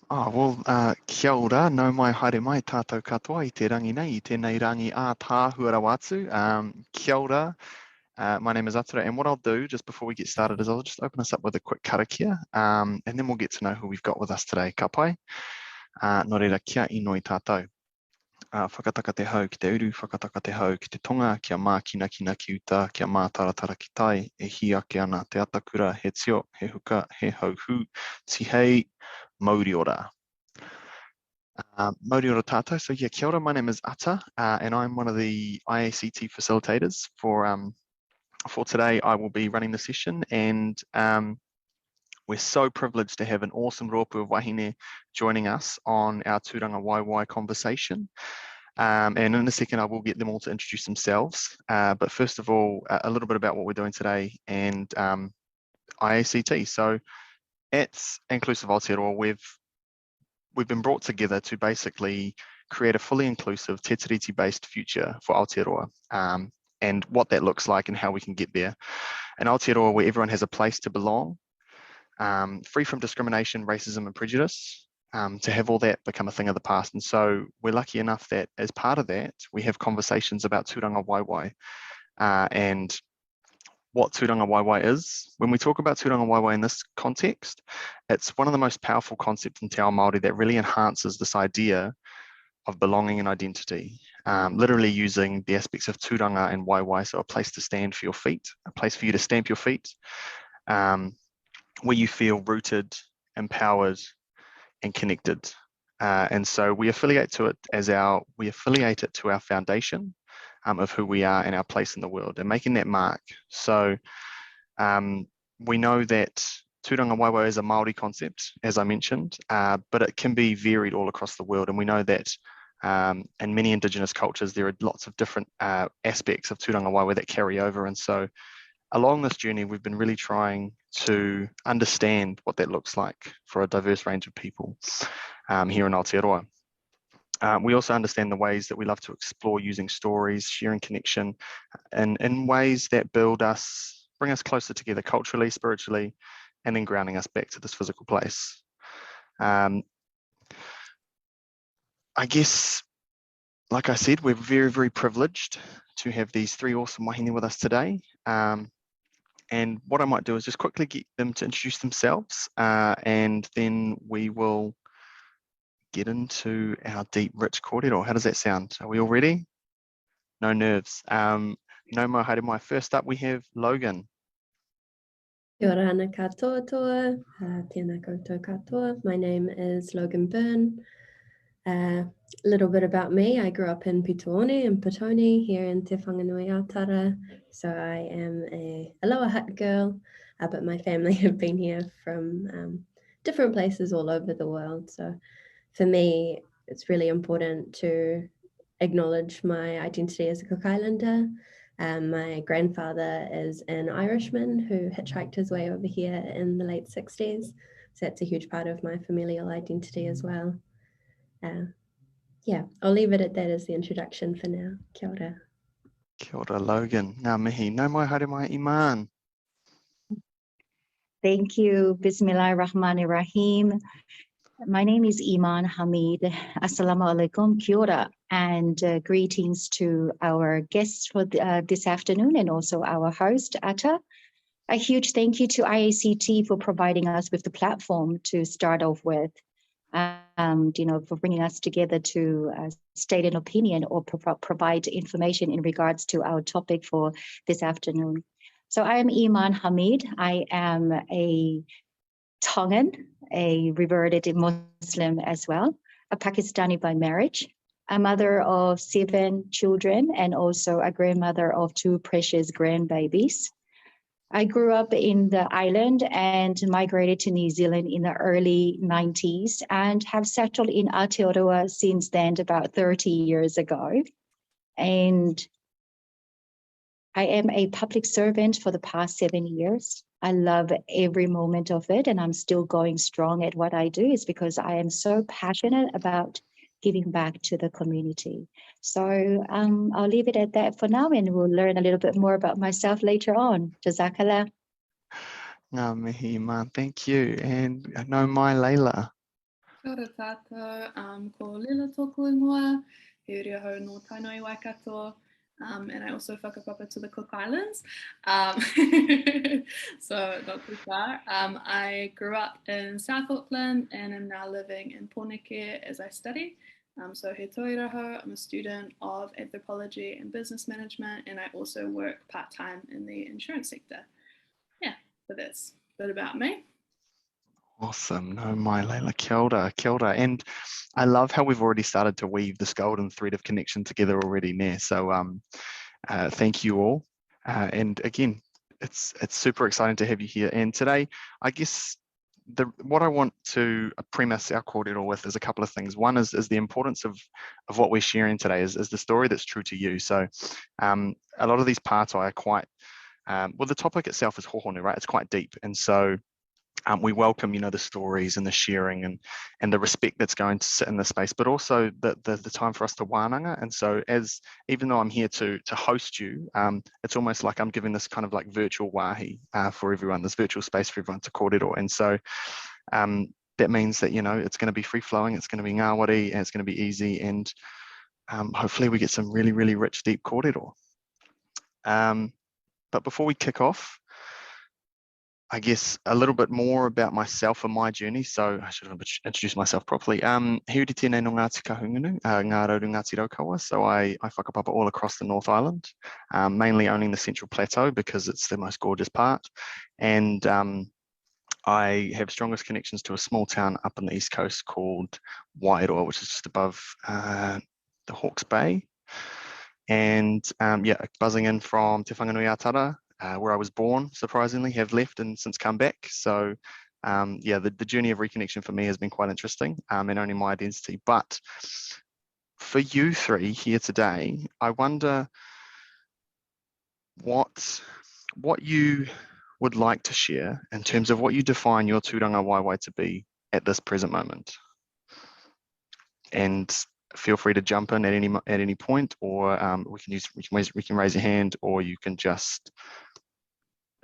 Kia ora, no mai haere mai tātou katoa I te rangi nei, I tēnei rangi a tāhua rawatu. Kia ora, my name is Atarau, and what I'll do just before we get started is I'll just open us up with a quick karakia, and then we'll get to know who we've got with us today. Ka pai, nō reira kia ino I tātou. Whakataka te hau ki te uru, whakataka te hau ki te tonga, kia mā kina kina ki uta, kia mā taratara ki tai, e hi ake ana te atakura, he tio, he huka, he hauhu, ti hei, mauri ora. Mauri ora tātou. So yeah, kia ora, my name is Ata, and I'm one of the IACT facilitators for today. I will be running the session, and we're so privileged to have an awesome rōpū of wahine joining us on our Tūrangawaewae conversation. And in a second, I will get them all to introduce themselves. But first of all, a little bit about what we're doing today and IACT. So at Inclusive Aotearoa, we've been brought together to basically create a fully inclusive te tiriti-based future for Aotearoa, and what that looks like and how we can get there. An Aotearoa where everyone has a place to belong, free from discrimination, racism and prejudice, to have all that become a thing of the past. And so we're lucky enough that as part of that, we have conversations about tūrangawaewae, and what tūrangawaewae is. When we talk about tūrangawaewae in this context, it's one of the most powerful concepts in Te Ao Māori that really enhances this idea of belonging and identity, literally using the aspects of tūranga and waewae, so a place to stand for your feet, a place for you to stamp your feet, where you feel rooted, empowered, and connected. And so we affiliate to it to our foundation of who we are and our place in the world, and making that mark. So we know that tūrangawaewae is a Māori concept, as I mentioned, but it can be varied all across the world. And we know that in many Indigenous cultures, there are lots of different aspects of tūrangawaewae that carry over. And so along this journey, we've been really trying to understand what that looks like for a diverse range of people here in Aotearoa. We also understand the ways that we love to explore using stories, sharing connection, and in ways that bring us closer together culturally, spiritually, and then grounding us back to this physical place. I guess, like I said, we're very, very privileged to have these three awesome wahine with us today. And what I might do is just quickly get them to introduce themselves, and then we will get into our deep, rich kōrero. How does that sound? Are we all ready? No nerves. No mo haere mai. First up, we have Logan. Kia ora ana katoa toa, tēnā koutou katoa. My name is Logan Byrne. A little bit about me. I grew up in Pitoone and Petone here in Te Whanganui Atara. So I am a Lower Hutt girl, but my family have been here from different places all over the world. So for me, it's really important to acknowledge my identity as a Cook Islander. My grandfather is an Irishman who hitchhiked his way over here in the late 60s. So that's a huge part of my familial identity as well. Yeah, I'll leave it at that as the introduction for now. Kia ora. Kia ora, Logan. Ngā mihi. Nau mai haere mai, Eimaan. Thank you. Bismillahirrahmanirrahim. My name is Eimaan Hamid. Assalamu alaikum. Kia ora. And greetings to our guests for this afternoon, and also our host, Atta. A huge thank you to IACT for providing us with the platform to start off with. For bringing us together to state an opinion or provide information in regards to our topic for this afternoon. So I am Eimaan Hamid. I am a Tongan, a reverted Muslim as well, a Pakistani by marriage, a mother of 7 children, and also a grandmother of 2 precious grandbabies. I grew up in the island and migrated to New Zealand in the early 90s and have settled in Aotearoa since then, about 30 years ago. And I am a public servant for the past 7 years. I love every moment of it, and I'm still going strong at what I do. Is because I am so passionate about giving back to the community. So I'll leave it at that for now, and we'll learn a little bit more about myself later on. Jazakallah. Ngā mihi, man. Thank you. And no mai, Leila. Kia ora tātou, ko Leila tōku ingoa, he uri ahau no Tainoi Waikato, and I also whakapapa to the Cook Islands, so not too far. I grew up in South Auckland and am now living in Pōneke as I study. So he toiraho, I'm a student of anthropology and business management, and I also work part-time in the insurance sector. Yeah, so that's a bit about me. Awesome. No, my Leila, kia ora, kia ora. And I love how we've already started to weave this golden thread of connection together already there. So thank you all. And again, it's super exciting to have you here. And today, I guess what I want to premise our kōrero with is a couple of things. One is the importance of what we're sharing today is the story that's true to you. So a lot of these parts are quite, well, the topic itself is hohonu, right? It's quite deep. And so we welcome, the stories and the sharing and the respect that's going to sit in this space, but also the time for us to wānanga. And so even though I'm here to host you, it's almost like I'm giving this kind of like virtual wāhi for everyone, this virtual space for everyone to kōrero. And so that means that, it's going to be free flowing, it's going to be ngāwari, and it's going to be easy. And hopefully we get some really, really rich, deep kōrero. But before we kick off, I guess a little bit more about myself and my journey. So I should have introduced myself properly. He uri tēnei no Ngāti Kahungunu, Ngā Rauru Ngāti Raukawa. So I whakapapa all across the North Island, mainly owning the Central Plateau because it's the most gorgeous part. And I have strongest connections to a small town up on the East Coast called Wairoa, which is just above the Hawke's Bay. And buzzing in from Te Whanganui Atarau, where I was born, surprisingly, have left and since come back. So the journey of reconnection for me has been quite interesting and owning my identity. But for you three here today, I wonder what you would like to share in terms of what you define your tūrangawaewae to be at this present moment. And feel free to jump in at any point, or we can raise your hand, or you can just,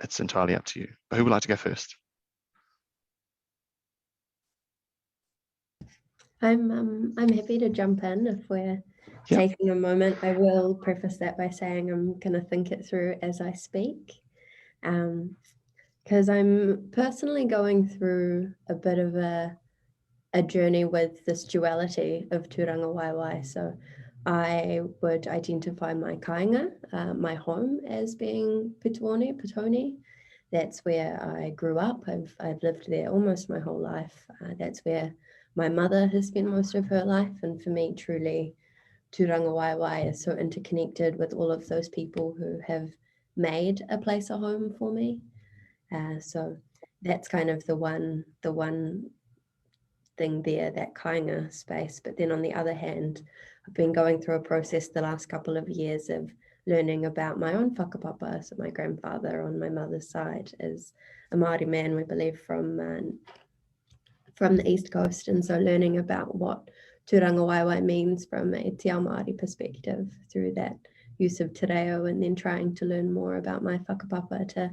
it's entirely up to you. But who would like to go first? I'm happy to jump in if we're taking a moment. I will preface that by saying I'm going to think it through as I speak, because I'm personally going through a bit of a journey with this duality of tūrangawaewae. So I would identify my kāinga, my home, as being Petone. That's where I grew up. I've lived there almost my whole life. That's where my mother has spent most of her life. And for me, truly, tūrangawaewae is so interconnected with all of those people who have made a place a home for me. So that's kind of the one thing there, that kāinga space. But then on the other hand, I've been going through a process the last couple of years of learning about my own whakapapa. So my grandfather on my mother's side is a Māori man, we believe, from the East Coast. And so learning about what tūrangawaewae means from a te ao Māori perspective through that use of te reo, and then trying to learn more about my whakapapa to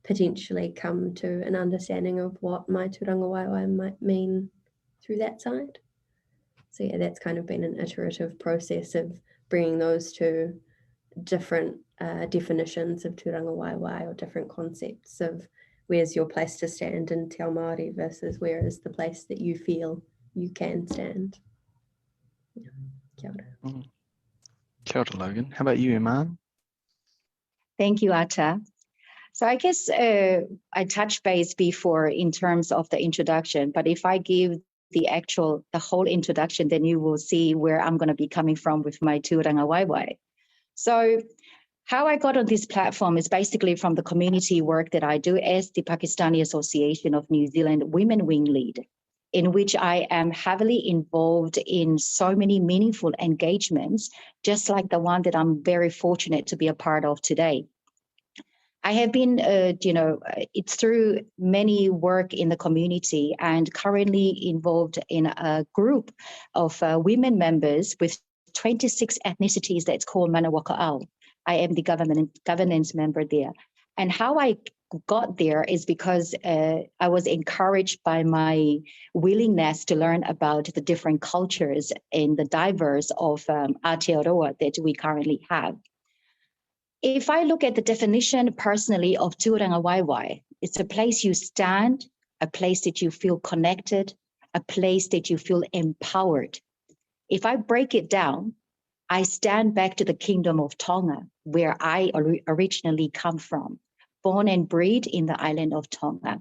potentially come to an understanding of what my tūrangawaewae might mean through that side. So yeah, that's kind of been an iterative process of bringing those two different definitions of tūrangawaewae, or different concepts of where's your place to stand in te ao Māori versus where is the place that you feel you can stand. Yeah. Kia ora. Kia ora, Logan. How about you, Eimaan? Thank you, Ata. So I guess I touched base before in terms of the introduction, but if I give the whole introduction, then you will see where I'm going to be coming from with my tūrangawaewae. So how I got on this platform is basically from the community work that I do as the Pakistani Association of New Zealand Women Wing Lead, in which I am heavily involved in so many meaningful engagements, just like the one that I'm very fortunate to be a part of today. I have been, it's through many work in the community, and currently involved in a group of women members with 26 ethnicities that's called Mana Whakaaro. I am the governance member there. And how I got there is because I was encouraged by my willingness to learn about the different cultures and the diverse of Aotearoa that we currently have. If I look at the definition personally of Tūrangawaewae, it's a place you stand, a place that you feel connected, a place that you feel empowered. If I break it down, I stand back to the kingdom of Tonga, where I originally come from, born and bred in the island of Tonga,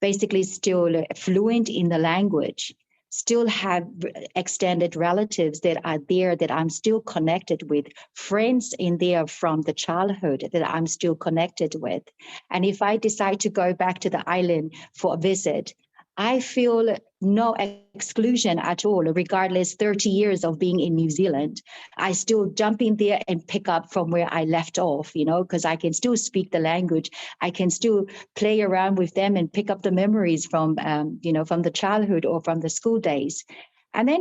basically still fluent in the language, still have extended relatives that are there that I'm still connected with, friends in there from the childhood that I'm still connected with. And if I decide to go back to the island for a visit, I feel no exclusion at all, regardless 30 years of being in New Zealand. I still jump in there and pick up from where I left off, you know, because I can still speak the language. I can still play around with them and pick up the memories from, you know, from the childhood or from the school days. And then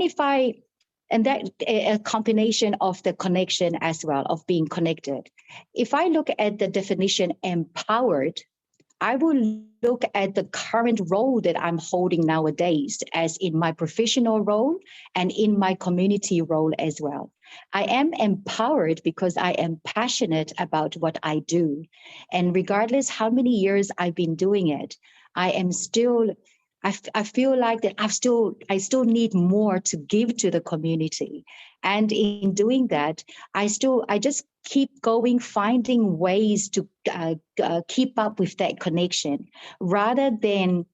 and that a combination of the connection as well, of being connected. If I look at the definition empowered, I will look at the current role that I'm holding nowadays, as in my professional role and in my community role as well. I am empowered because I am passionate about what I do. And regardless how many years I've been doing it, I feel like that I still need more to give to the community. And in doing that, I just keep going, finding ways to keep up with that connection, rather than,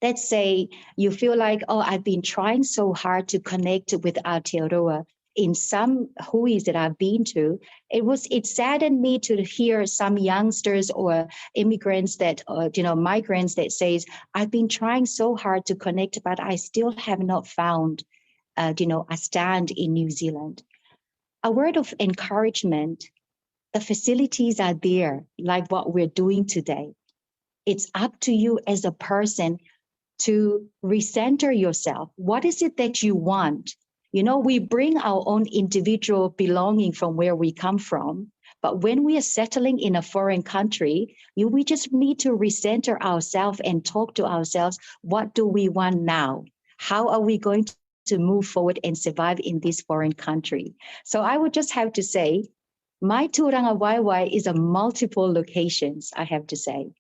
let's say, you feel like, oh, I've been trying so hard to connect with Aotearoa. In some huis that I've been to, it saddened me to hear some youngsters or immigrants that, migrants that says, I've been trying so hard to connect, but I still have not found, a stand in New Zealand. A word of encouragement: the facilities are there, like what we're doing today. It's up to you as a person to recenter yourself. What is it that you want? You know, we bring our own individual belonging from where we come from, but when we are settling in a foreign country, we just need to recenter ourselves and talk to ourselves. What do we want now? How are we going to move forward and survive in this foreign country? So I would just have to say, my Tūrangawaewae is a multiple locations, I have to say.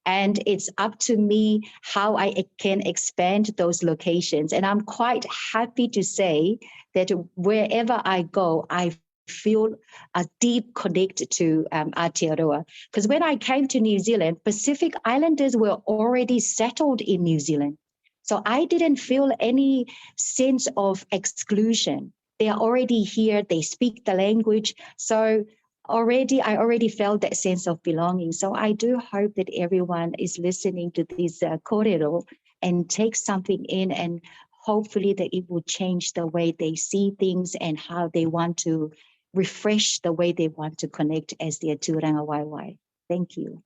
And it's up to me how I can expand those locations. And I'm quite happy to say that wherever I go, I feel a deep connect to Aotearoa. Because when I came to New Zealand, Pacific Islanders were already settled in New Zealand. So I didn't feel any sense of exclusion. They are already here, they speak the language. So I already felt that sense of belonging. So I do hope that everyone is listening to this kōrero and takes something in, and hopefully that it will change the way they see things and how they want to refresh the way they want to connect as their Tūrangawaewae. Thank you.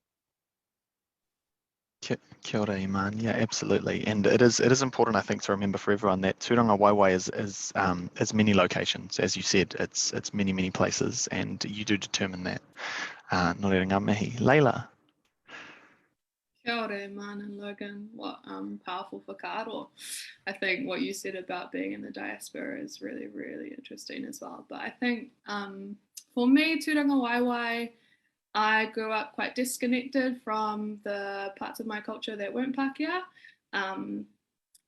Kia ora, Eimaan. Yeah, absolutely. And it is important, I think, to remember for everyone that Tūrangawaewae is many locations. As you said, it's many, many places, and you do determine that. Nō reira ngā mihi. Leila. Kia ora, Eimaan and Logan. What powerful whakaaro. I think what you said about being in the diaspora is really, really interesting as well. But I think for me, Tūrangawaewae, I grew up quite disconnected from the parts of my culture that weren't Pākehā.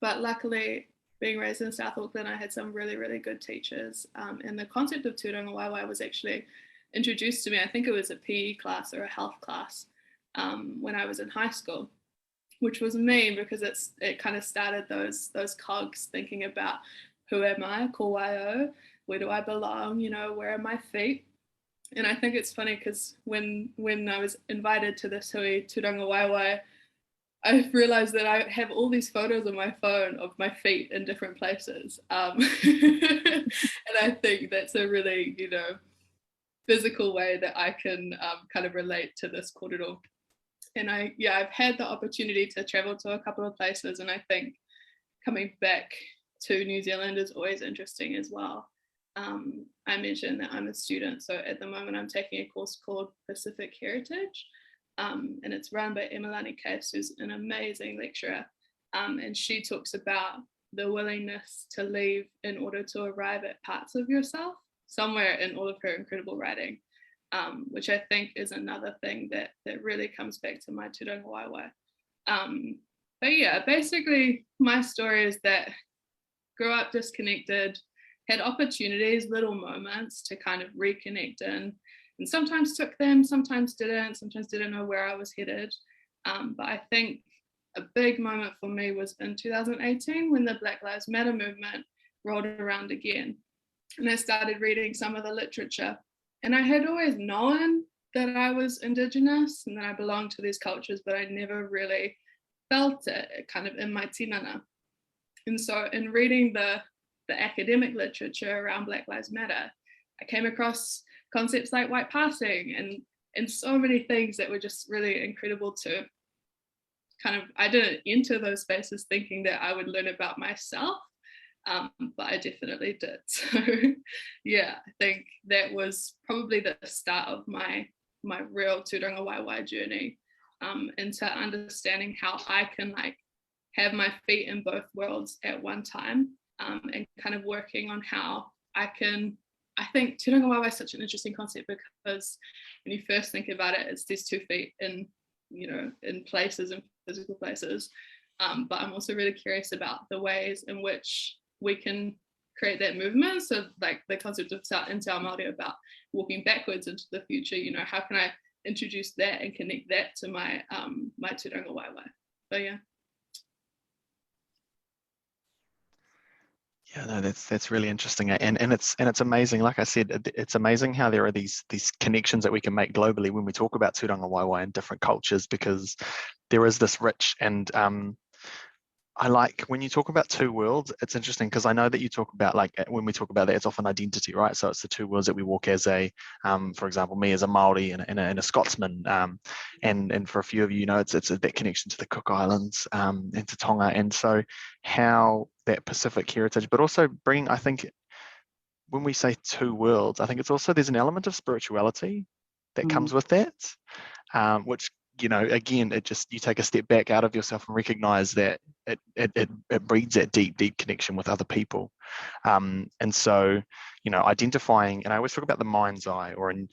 But luckily, being raised in South Auckland, I had some really, really good teachers. And the concept of Tūrangawaewae was actually introduced to me, I think it was a PE class or a health class, when I was in high school, which was me because it kind of started those cogs thinking about, who am I, ko waio, where do I belong, where are my feet? And I think it's funny because when I was invited to this hui Tūrangawaewae, I realized that I have all these photos on my phone of my feet in different places. And I think that's a really, physical way that I can kind of relate to this kōrero. And I've had the opportunity to travel to a couple of places, and I think coming back to New Zealand is always interesting as well. I mentioned that I'm a student, so at the moment I'm taking a course called Pacific Heritage, and it's run by Emilani Case, who's an amazing lecturer, and she talks about the willingness to leave in order to arrive at parts of yourself, somewhere in all of her incredible writing, which I think is another thing that really comes back to my tūrangawaewae. But yeah, basically my story is that grew up disconnected, had opportunities, little moments to kind of reconnect in, and sometimes took them, sometimes didn't know where I was headed. But I think a big moment for me was in 2018 when the Black Lives Matter movement rolled around again. And I started reading some of the literature. And I had always known that I was Indigenous and that I belonged to these cultures, but I never really felt it kind of in my tinana. And so in reading the academic literature around Black Lives Matter, I came across concepts like white passing and so many things that were just really incredible to kind of, I didn't enter those spaces thinking that I would learn about myself, but I definitely did. So yeah, I think that was probably the start of my real tūrangawaewae journey, into understanding how I can like have my feet in both worlds at one time, and kind of working on how I think tūrangawaewae is such an interesting concept because when you first think about it, it's these 2 feet in, you know, in places, in physical places. But I'm also really curious about the ways in which we can create that movement. So like the concept of in Te Ao Māori about walking backwards into the future, you know, how can I introduce that and connect that to my my tūrangawaewae? So yeah. Yeah, no, that's really interesting, and it's amazing. Like I said, it's amazing how there are these connections that we can make globally when we talk about tūrangawaewae in different cultures, because there is this rich and I like when you talk about 2 worlds. It's interesting because I know that you talk about, like, when we talk about that, it's often identity, right? So it's the 2 worlds that we walk as a, for example, me as a Māori and a Scotsman, and for a few of you, you know, it's that connection to the Cook Islands and to Tonga, and so how that Pacific heritage, but also bringing, I think, when we say 2 worlds, I think it's also there's an element of spirituality that comes with that, which, you know, again, it just, you take a step back out of yourself and recognize that it breeds that deep connection with other people, and so, you know, identifying, and I always talk about the mind's eye, or in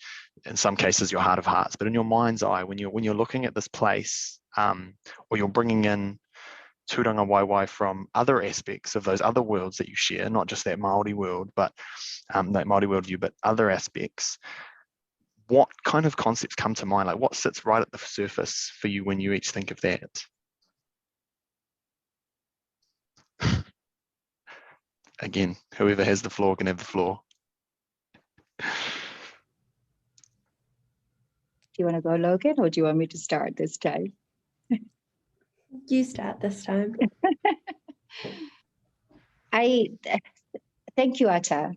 some cases your heart of hearts, but in your mind's eye, when you're looking at this place, or you're bringing in tūrangawaewae from other aspects of those other worlds that you share, not just that Māori world, but that Māori worldview, but other aspects. What kind of concepts come to mind? Like, what sits right at the surface for you when you each think of that? Again, whoever has the floor can have the floor. Do you want to go, Logan, or do you want me to start this time? You start this time. Thank you, Atta.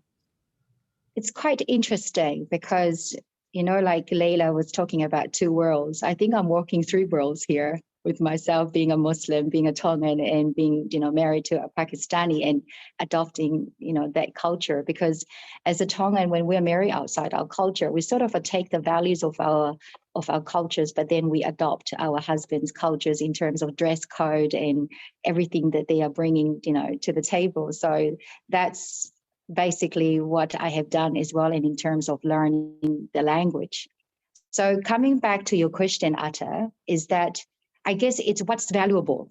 It's quite interesting because, you know, like Leila was talking about 2 worlds. I think I'm walking 3 worlds here with myself being a Muslim, being a Tongan, and being, you know, married to a Pakistani and adopting, you know, that culture. Because as a Tongan, when we're married outside our culture, we sort of take the values of our cultures, but then we adopt our husband's cultures in terms of dress code and everything that they are bringing, you know, to the table. So that's basically what I have done as well, and in terms of learning the language. So coming back to your question, Atta, is that I guess it's what's valuable.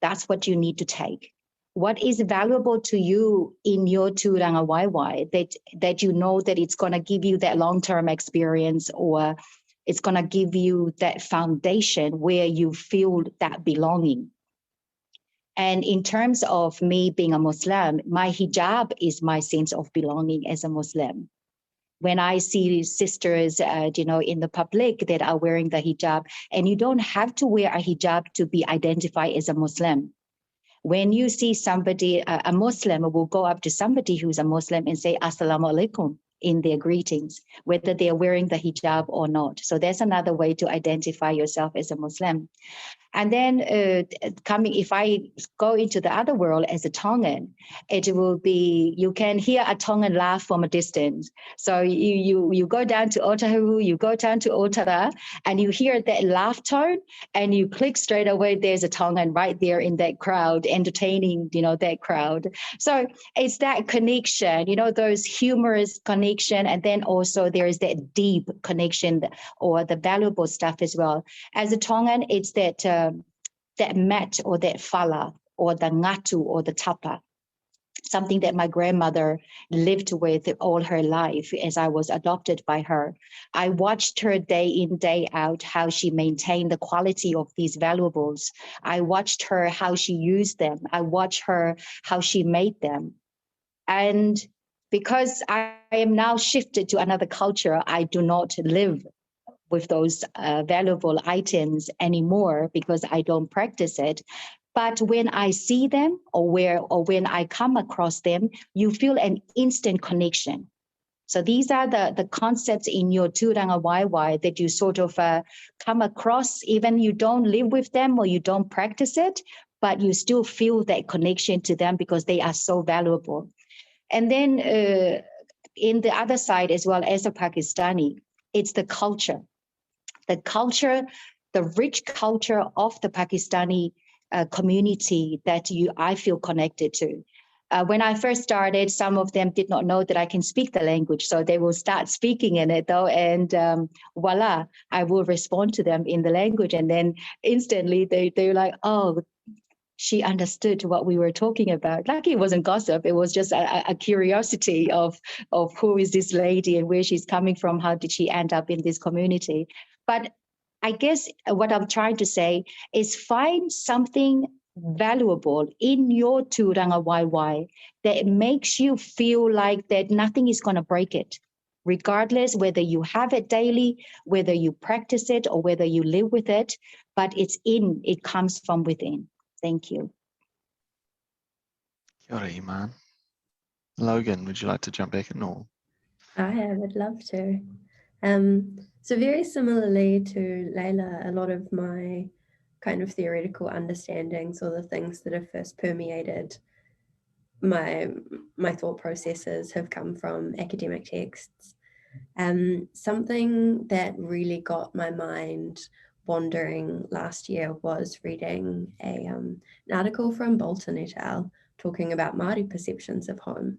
That's what you need to take. What is valuable to you in your tūrangawaewae that you know that it's going to give you that long-term experience, or it's going to give you that foundation where you feel that belonging. And in terms of me being a Muslim, my hijab is my sense of belonging as a Muslim. When I see sisters, you know, in the public that are wearing the hijab, and you don't have to wear a hijab to be identified as a Muslim. When you see somebody, a Muslim will go up to somebody who's a Muslim and say, Assalamu alaikum in their greetings, whether they're wearing the hijab or not. So that's another way to identify yourself as a Muslim. And then if I go into the other world as a Tongan, it will be, you can hear a Tongan laugh from a distance. So you go down to Otahu, you go down to Otara, and you hear that laugh tone, and you click straight away, there's a Tongan right there in that crowd, entertaining, that crowd. So it's that connection, those humorous connection, and then also there is that deep connection or the valuable stuff as well. As a Tongan, it's that mat or that fala or the ngatu or the tapa, something that my grandmother lived with all her life as I was adopted by her. I watched her day in, day out, how she maintained the quality of these valuables. I watched her how she used them. I watched her how she made them. And because I am now shifted to another culture, I do not live with those valuable items anymore because I don't practice it. But when I see them or when I come across them, you feel an instant connection. So these are the concepts in your Tūrangawaewae that you sort of come across, even you don't live with them or you don't practice it, but you still feel that connection to them because they are so valuable. And then in the other side as well, as a Pakistani, it's the culture. The culture, the rich culture of the Pakistani community that I feel connected to. When I first started, some of them did not know that I can speak the language, so they will start speaking in it though, and voila, I will respond to them in the language, and then instantly they're like, oh, she understood what we were talking about. Like, it wasn't gossip, it was just a curiosity of who is this lady and where she's coming from, how did she end up in this community. But I guess what I'm trying to say is find something valuable in your Tūrangawaewae that makes you feel like that nothing is going to break it, regardless whether you have it daily, whether you practice it, or whether you live with it, but it comes from within. Thank you. Kia ora, Eimaan. Logan, would you like to jump back in or? I would love to. So very similarly to Leila, a lot of my kind of theoretical understandings or the things that have first permeated my thought processes have come from academic texts. Something that really got my mind wandering last year was reading an article from Bolton et al. Talking about Māori perceptions of home.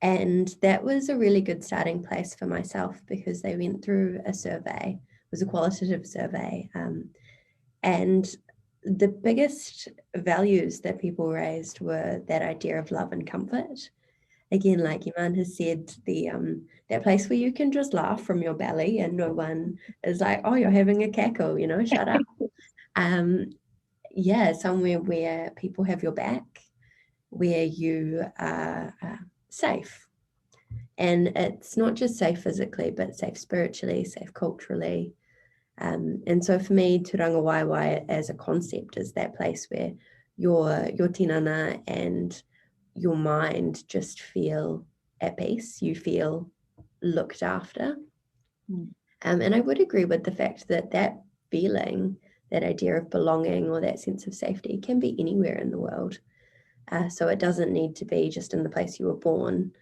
And that was a really good starting place for myself because they went through a survey. It was a qualitative survey. And the biggest values that people raised were that idea of love and comfort. Again, like Eimaan has said, that place where you can just laugh from your belly and no one is like, oh, you're having a cackle, shut up. Yeah, somewhere where people have your back, where you are safe. And it's not just safe physically, but safe spiritually, safe culturally. And so for me, Tūrangawaewae as a concept is that place where your tinana and your mind just feel at peace, you feel looked after. And I would agree with the fact that feeling, that idea of belonging or that sense of safety can be anywhere in the world. So it doesn't need to be just in the place you were born.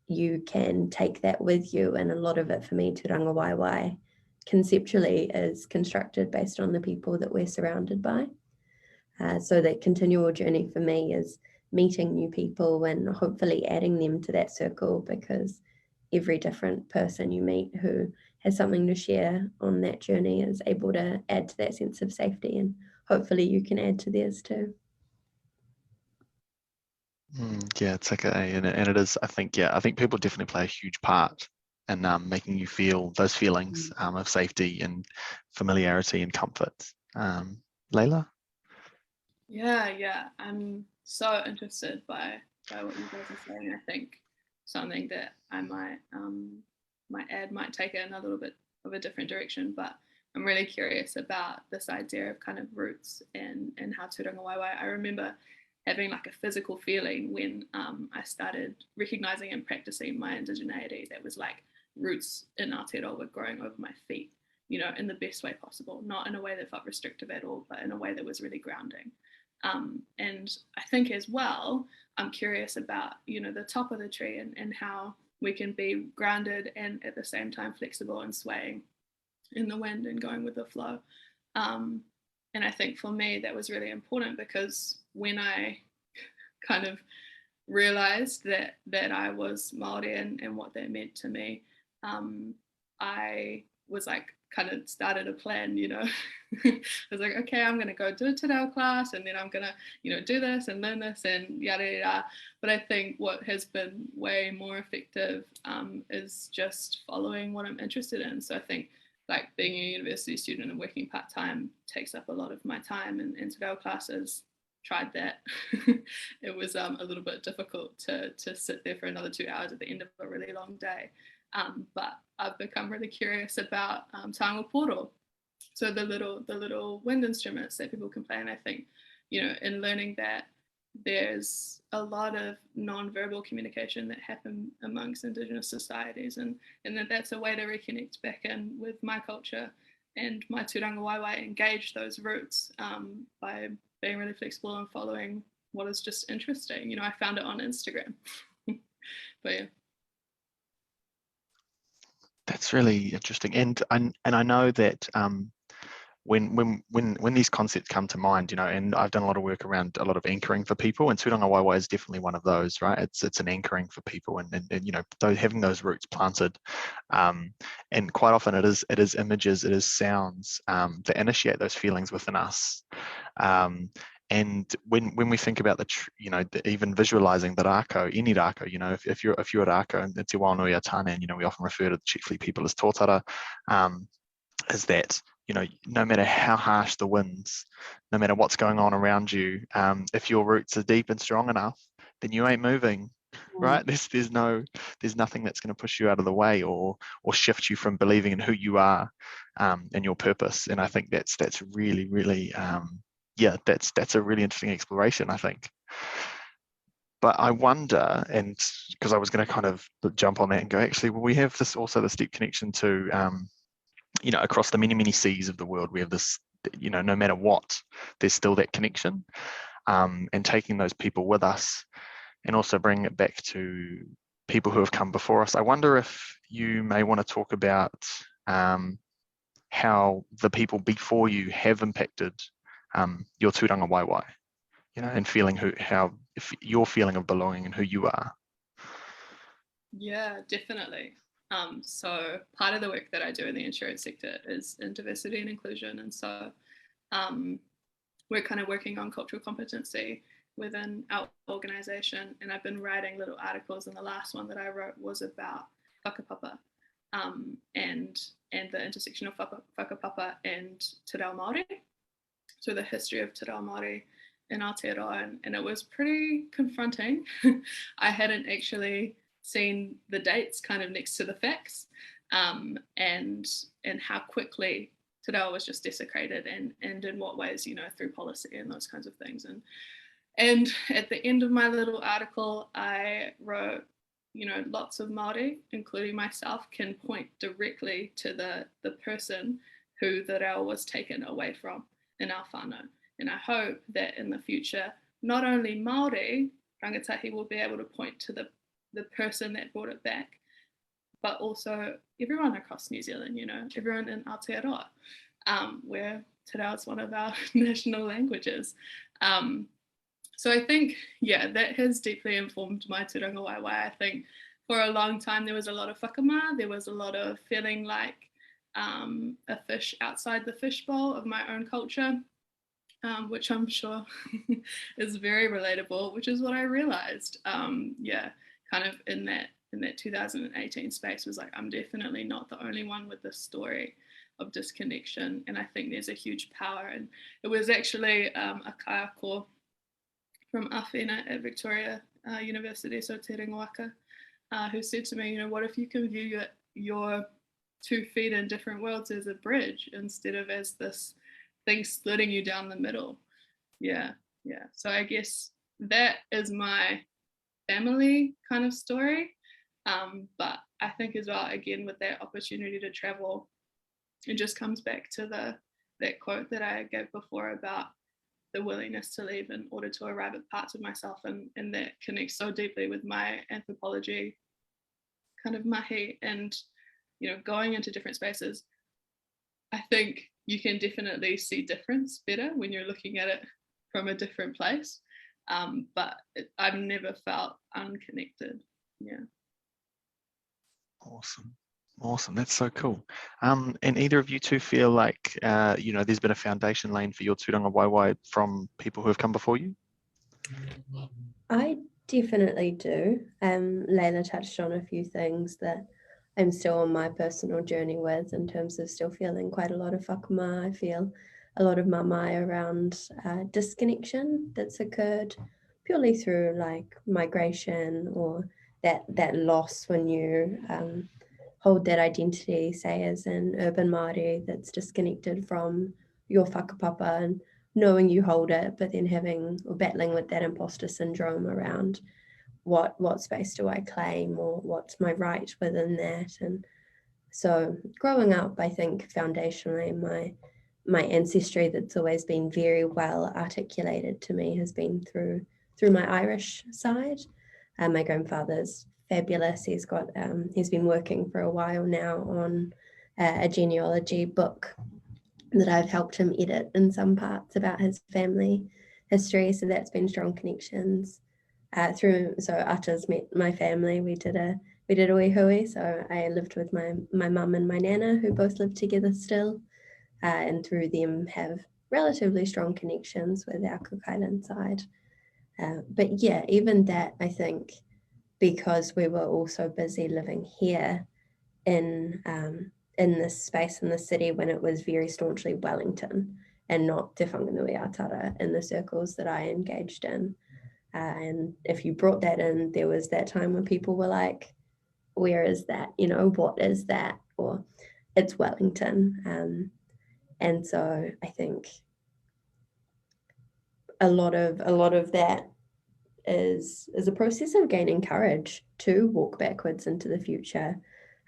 You can take that with you, and a lot of it for me, Tūrangawaewae, conceptually is constructed based on the people that we're surrounded by. So that continual journey for me is meeting new people and hopefully adding them to that circle, because every different person you meet who has something to share on that journey is able to add to that sense of safety, and hopefully you can add to theirs too. Yeah, it's like and it is. I think people definitely play a huge part in making you feel those feelings of safety and familiarity and comfort. Leila? Yeah, I'm so interested by what you guys are saying. I think something that I might add might take it in a little bit of a different direction, but I'm really curious about this idea of kind of roots and how Tūrangawaewae. I remember having like a physical feeling when I started recognizing and practicing my indigeneity, that was like roots in Atarau were growing over my feet. you know, in the best way possible, not in a way that felt restrictive at all, but in a way that was really grounding. And I think as well, I'm curious about, you know, the top of the tree and how we can be grounded and at the same time flexible and swaying in the wind and going with the flow. And I think for me, that was really important, because when I kind of realized that I was Māori and what that meant to me, I was like, kind of started a plan, you know. I was like, okay, I'm going to go do a Atarau class, and then I'm going to, you know, do this and learn this and yada yada. But I think what has been way more effective is just following what I'm interested in. So I think like being a university student and working part-time takes up a lot of my time, and Atarau classes, tried that. It was a little bit difficult to sit there for another 2 hours at the end of a really long day. But I've become really curious about tūranga kōrero, so the little wind instruments that people can play. And I think, you know, in learning that, there's a lot of non-verbal communication that happen amongst Indigenous societies, and that's a way to reconnect back in with my culture and my Tūrangawaewae, engage those roots by being really flexible and following what is just interesting. You know, I found it on Instagram. But yeah. That's really interesting, and I know that when these concepts come to mind, you know, and I've done a lot of work around a lot of anchoring for people, and Tūrangawaewae is definitely one of those, right? It's an anchoring for people, and you know, having those roots planted, and quite often it is images, it is sounds that initiate those feelings within us. And when we think about you know, even visualizing the rākau, any rākau, you know, if you're a rākau, and Te Wānui Tāne, and you know, we often refer to the chiefly people as tōtara, is that, you know, no matter how harsh the winds, no matter what's going on around you, if your roots are deep and strong enough, then you ain't moving, right? There's nothing that's going to push you out of the way or shift you from believing in who you are and your purpose. And I think that's really, really yeah, that's a really interesting exploration, I think. But I wonder, and because I was going to kind of jump on that and go, actually, well, we have this deep connection to you know, across the many seas of the world, we have this, you know, no matter what, there's still that connection, and taking those people with us, and also bringing it back to people who have come before us. I wonder if you may want to talk about how the people before you have impacted your Tūrangawaewae, you know, and feeling if your feeling of belonging and who you are. Yeah, definitely. So part of the work that I do in the insurance sector is in diversity and inclusion. And so we're kind of working on cultural competency within our organization. And I've been writing little articles, and the last one that I wrote was about whakapapa and the intersection of whakapapa and Te Reo Māori. So the history of Te Reo Māori in Atarau, and it was pretty confronting. I hadn't actually seen the dates kind of next to the facts, and how quickly Te Reo was just desecrated, and in what ways, you know, through policy and those kinds of things. And at the end of my little article, I wrote, you know, lots of Māori, including myself, can point directly to the person who the reo was taken away from in our whānau. And I hope that in the future, not only Māori rangatahi will be able to point to the person that brought it back, but also everyone across New Zealand, you know, everyone in Aotearoa, where Te Reo is one of our national languages. So I think, yeah, that has deeply informed my Tūrangawaewae. I think for a long time there was a lot of whakama, there was a lot of feeling like a fish outside the fishbowl of my own culture, which I'm sure is very relatable, which is what I realized. Yeah, kind of in that 2018 space, was like, I'm definitely not the only one with this story of disconnection, and I think there's a huge power. And it was actually a kaiako from Awhina at Victoria University, so Te Ringawaka, who said to me, you know, what if you can view your 2 feet in different worlds as a bridge instead of as this thing splitting you down the middle? Yeah. So I guess that is my family kind of story. But I think as well, again, with that opportunity to travel it just comes back to that quote that I gave before about the willingness to leave in order to arrive at parts of myself, and that connects so deeply with my anthropology kind of mahi. And going into different spaces, I think you can definitely see difference better when you're looking at it from a different place, but I've never felt unconnected. Yeah. Awesome, that's so cool. And either of you two feel like there's been a foundation laying for your Tūrangawaewae from people who have come before you? I definitely do. Leila touched on a few things that I'm still on my personal journey with, in terms of still feeling quite a lot of whakama. I feel a lot of mamai around disconnection that's occurred purely through like migration, or that loss when you hold that identity, say as an urban Māori, that's disconnected from your whakapapa, and knowing you hold it, but then having or battling with that imposter syndrome around what space do I claim, or what's my right within that. And so growing up, I think foundationally my ancestry that's always been very well articulated to me has been through my Irish side. My grandfather's fabulous. He's been working for a while now on a genealogy book that I've helped him edit in some parts about his family history. So that's been strong connections. So Ata's met my family. We did a hui. So I lived with my mum and my nana, who both live together still, and through them have relatively strong connections with our Cook Island side. But yeah, even that, I think, because we were all so busy living here in this space in the city when it was very staunchly Wellington and not Te Whanganui-a-Tara in the circles that I engaged in. And if you brought that in, there was that time when people were like, where is that? What is that? Or it's Wellington. And so I think a lot of that is a process of gaining courage to walk backwards into the future.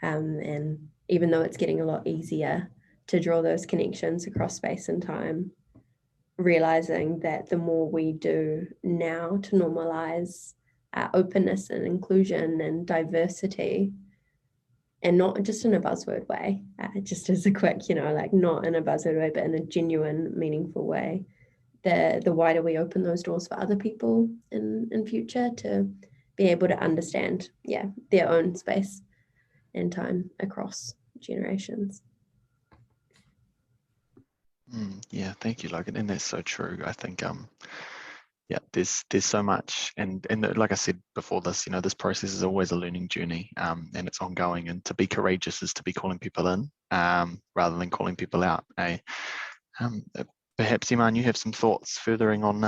And even though it's getting a lot easier to draw those connections across space and time, realizing that the more we do now to normalize openness and inclusion and diversity, and not just in a buzzword way, just as a quick, not in a buzzword way, but in a genuine, meaningful way, the wider we open those doors for other people in future to be able to understand, their own space and time across generations. Yeah, thank you, Logan. And that's so true. I think, there's so much, and like I said before this, this process is always a learning journey, and it's ongoing. And to be courageous is to be calling people in, rather than calling people out. Perhaps, Eimaan, you have some thoughts furthering on,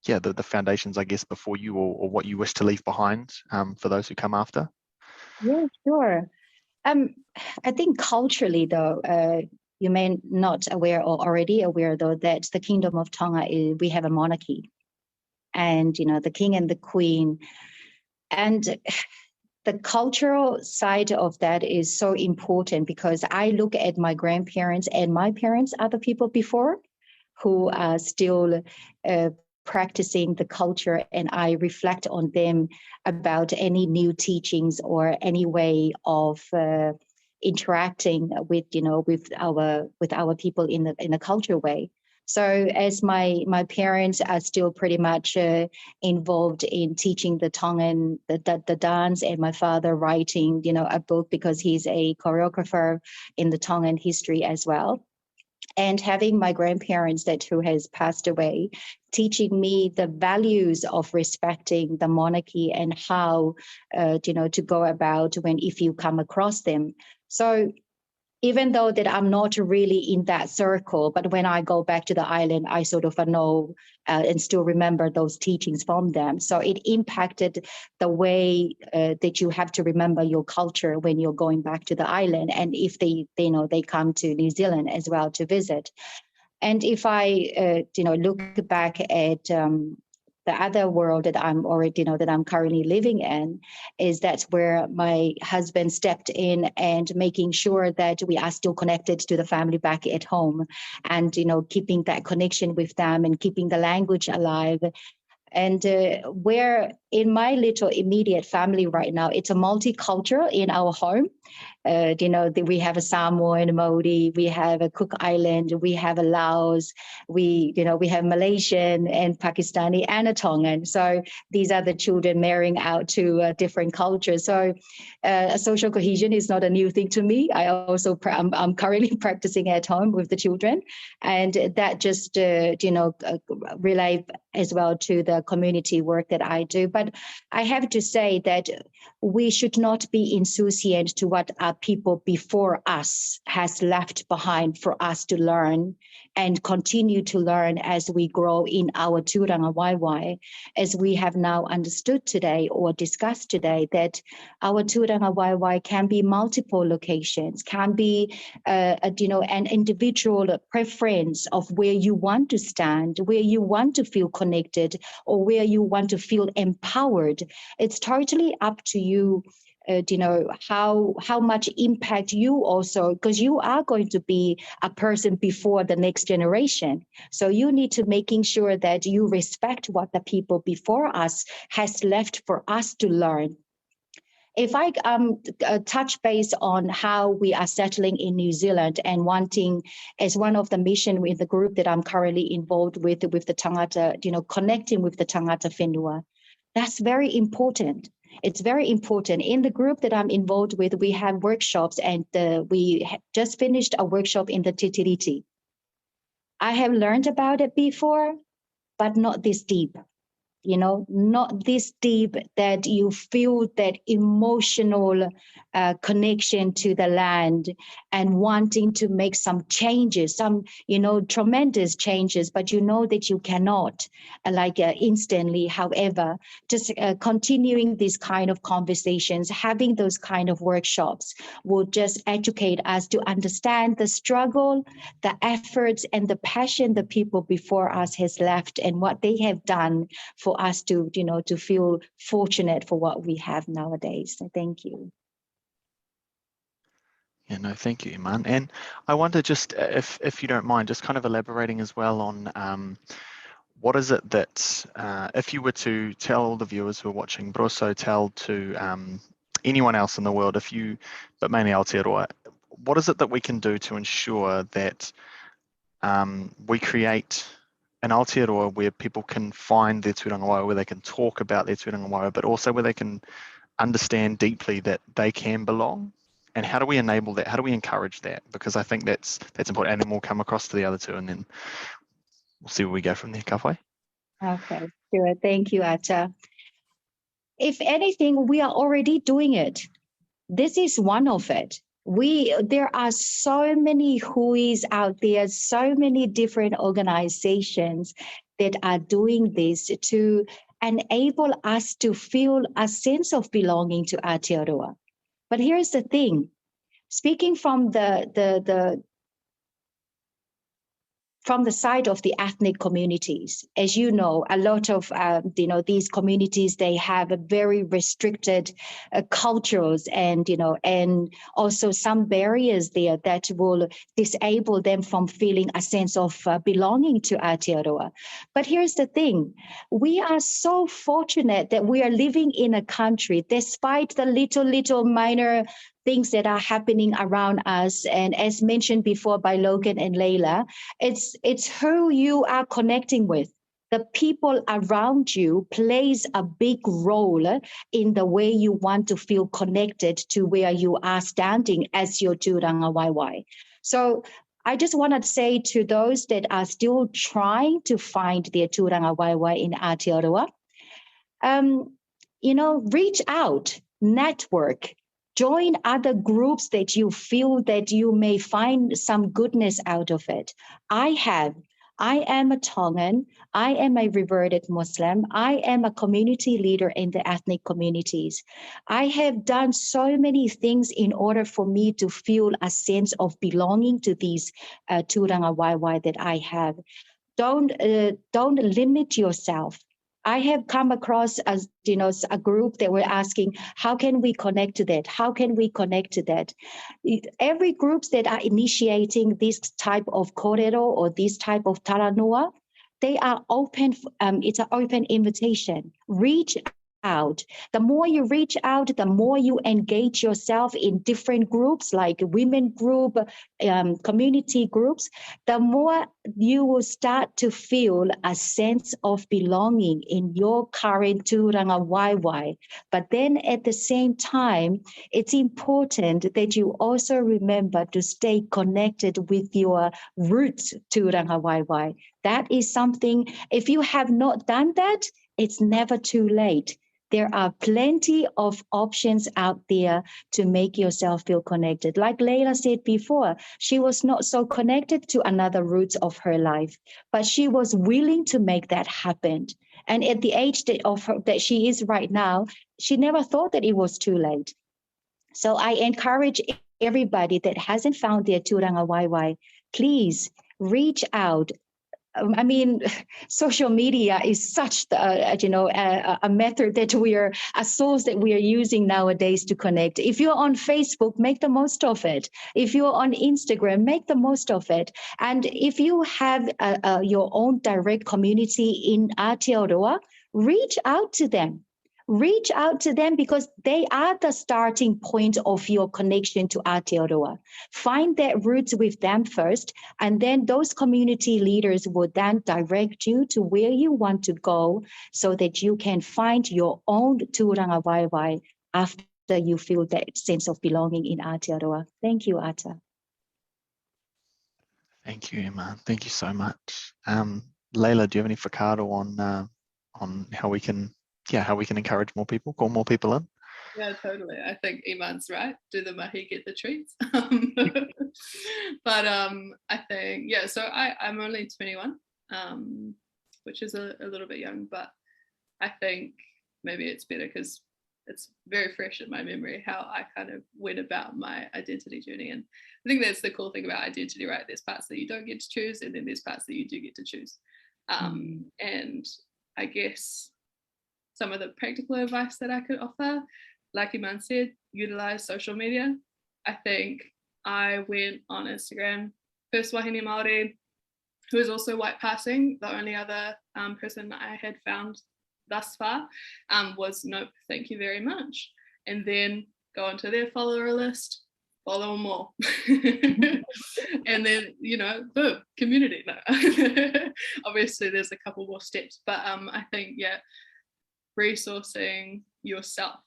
the foundations, I guess, before you, or what you wish to leave behind for those who come after. Yeah, sure. I think culturally, though, you may not aware or already aware, though, that the Kingdom of Tonga we have a monarchy, and the king and the queen, and the cultural side of that is so important, because I look at my grandparents and my parents, other people before, who are still practicing the culture, and I reflect on them about any new teachings or any way of interacting with our people in a culture way. So as my parents are still pretty much involved in teaching the Tongan the dance, and my father writing a book because he's a choreographer in the Tongan history as well. And having my grandparents who has passed away, teaching me the values of respecting the monarchy and how to go about if you come across them. So even though that I'm not really in that circle, but when I go back to the island, I sort of know and still remember those teachings from them. So it impacted the way that you have to remember your culture when you're going back to the island, and if they come to New Zealand as well to visit. And if I look back at the other world that I'm already, that I'm currently living in, is that's where my husband stepped in and making sure that we are still connected to the family back at home, and keeping that connection with them and keeping the language alive. And where in my little immediate family right now, it's a multicultural in our home. We have a Samoan, Māori, we have a Cook Island, we have a Laos, we have Malaysian and Pakistani and a Tongan. So these are the children marrying out to different cultures. So social cohesion is not a new thing to me. I'm currently practicing at home with the children, and that just relate as well to the community work that I do. But I have to say that we should not be insouciant to what our people before us has left behind for us to learn and continue to learn as we grow in our Tūrangawaewae, as we have now understood today or discussed today, that our Tūrangawaewae can be multiple locations, can be an individual preference of where you want to stand, where you want to feel connected, or where you want to feel empowered. It's totally up to you. How much impact you also, because you are going to be a person before the next generation. So you need to making sure that you respect what the people before us has left for us to learn. If I touch base on how we are settling in New Zealand and wanting, as one of the mission with the group that I'm currently involved with the tangata, connecting with the tangata whenua, that's very important. It's very important. In the group that I'm involved with, we have workshops, and we just finished a workshop in the Titiriti. I have learned about it before, but not this deep. Not this deep that you feel that emotional connection to the land and wanting to make some changes, some, tremendous changes, but that you cannot instantly. However, just continuing these kind of conversations, having those kind of workshops will just educate us to understand the struggle, the efforts, and the passion the people before us has left and what they have done for us to feel fortunate for what we have nowadays. So thank you. Yeah, no, thank you, Eimaan. And I wonder, just if you don't mind, just kind of elaborating as well on what is it that, if you were to tell the viewers who are watching, but also tell to anyone else in the world, but mainly Aotearoa, what is it that we can do to ensure that we create an Aotearoa where people can find their tūrangawaewae, where they can talk about their tūrangawaewae, but also where they can understand deeply that they can belong? And how do we enable that? How do we encourage that? Because I think that's important. And then we'll come across to the other two, and then we'll see where we go from there. Kawhai. Okay, sure. Thank you, Ata. If anything, we are already doing it. This is one of it. There are so many huis out there, so many different organizations that are doing this to enable us to feel a sense of belonging to Aotearoa. But here's the thing, speaking from the side of the ethnic communities, as you know, a lot of these communities, they have a very restricted cultures, and and also some barriers there that will disable them from feeling a sense of belonging to Aotearoa. But here's the thing, we are so fortunate that we are living in a country, despite the little minor things that are happening around us. And as mentioned before by Logan and Leila, it's who you are connecting with. The people around you plays a big role in the way you want to feel connected to where you are standing as your Tūrangawaewae. So I just want to say to those that are still trying to find their Tūrangawaewae in Aotearoa, reach out, network, join other groups that you feel that you may find some goodness out of it. I am a Tongan, I am a reverted Muslim, I am a community leader in the ethnic communities. I have done so many things in order for me to feel a sense of belonging to these Tūrangawaewae that I have. Don't limit yourself. I have come across as, you know, a group that were asking, how can we connect to that? How can we connect to that? Every groups that are initiating this type of kōrero or this type of taranua, they are open. It's an open invitation. Reach out. The more you reach out, the more you engage yourself in different groups like women group, community groups, the more you will start to feel a sense of belonging in your current Tūrangawaewae. But then at the same time, it's important that you also remember to stay connected with your roots Tūrangawaewae. That is something, if you have not done that, it's never too late. There are plenty of options out there to make yourself feel connected. Like Leila said before, she was not so connected to another roots of her life, but she was willing to make that happen. And at the age that she is right now, she never thought that it was too late. So I encourage everybody that hasn't found their Tūrangawaewae, please reach out. I mean, social media is such a method that a source that we are using nowadays to connect. If you're on Facebook, make the most of it. If you're on Instagram, make the most of it. And if you have your own direct community in Aotearoa, reach out to them. Reach out to them because they are the starting point of your connection to Aotearoa. Find that roots with them first, and then those community leaders will then direct you to where you want to go so that you can find your own Tūrangawaewae after you feel that sense of belonging in Aotearoa. Thank you, Ata. Thank you, Eimaan. Thank you so much. Leila, do you have any whakaaro on how we can encourage more people, call more people in? Yeah, totally. I think Eimaan's right. Do the mahi, get the treats. But I think, yeah, so I'm only 21, which is a little bit young, but I think maybe it's better because it's very fresh in my memory how I kind of went about my identity journey. And I think that's the cool thing about identity, right? There's parts that you don't get to choose, and then there's parts that you do get to choose. And I guess some of the practical advice that I could offer, like Eimaan said, utilize social media. I think I went on Instagram, first wahine Māori, who is also white passing. The only other person I had found thus far was nope, thank you very much. And then go onto their follower list, follow them all. And then, boom, community. No. Obviously there's a couple more steps, but I think, yeah, resourcing yourself.